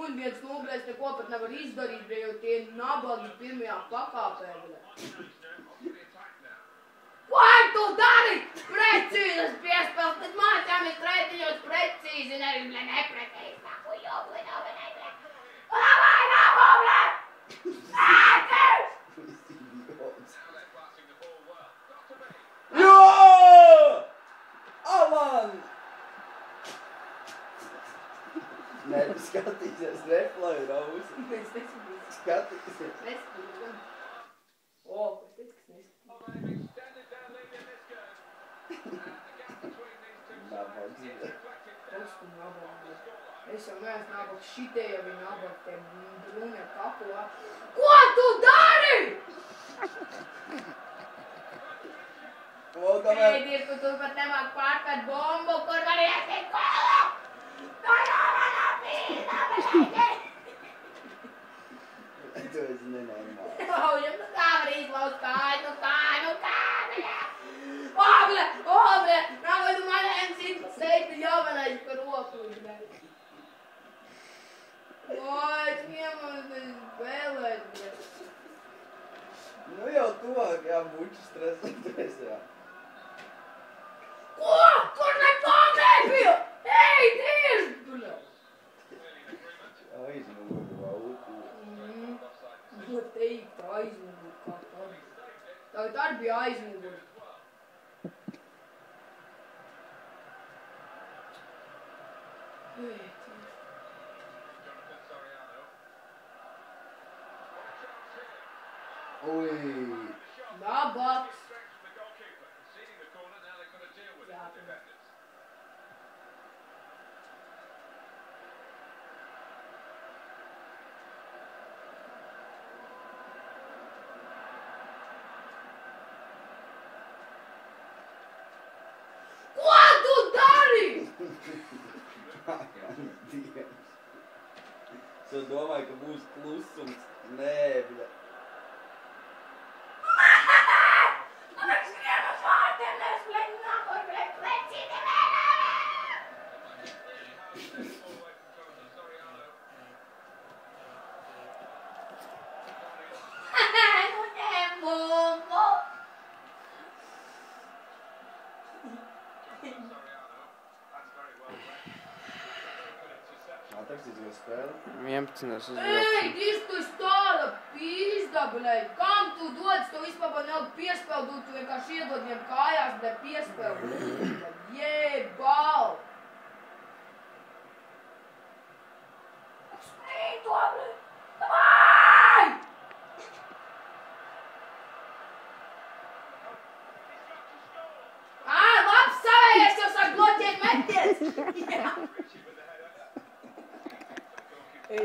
0, 1-0, es neko pat nevaru izdarīt, jo tie nabagi pirmajā pakāpē. Ko tu dari? Precīzes piespēles, tad mācāmies tretiņos precīzi, nevis, bļa, neprecīzi, nāku jobli, nav. Nav, bļa! Nē, skatīsies, replay, Raus. Skatīsies. Neskatīt. O, es teicu, kas neskatīt. Nabags. Kas tu nabags? Es jau neesmu nabags, šitie jau ir nabags, tie brūnie kapulā. Ko tu dari? Ēdies, tu pat nemāk pārpēt bombu, kur var iesīt kolu! Tā jau manā pīnā, bet Tu esi nenormāli. Ļaujam, nu kā var izlaust kāju, nu kā, Oble, nākot manējiem sit steigti jāvanais par roku. Es ņemos spēlēt. Nu jau tuvākajā buču stresā. Ko? Kur neko nebija? Ej, dirž! Aizmuguri, lauku. Ko teikt, aizmuguri kā tādi. Tagad arī bija aizmuguri. Ui. Nabaks. Ko tu dari? Es domāju, ka būs klusums. Nē, bļa. Atrakstīts, ko spēli? 11 Ej, uzbraucu. dirž tu tāda pīzda, blēj. Kam tu dodas, tu vispār nav piespēldūt, tu vienkārši iedod viņiem kājās, blēj, piespēldūt. Jebal! Sprīd to, blēj! Davai! Labs savējies, jau sāk bloķēt meties! Jā. Ej,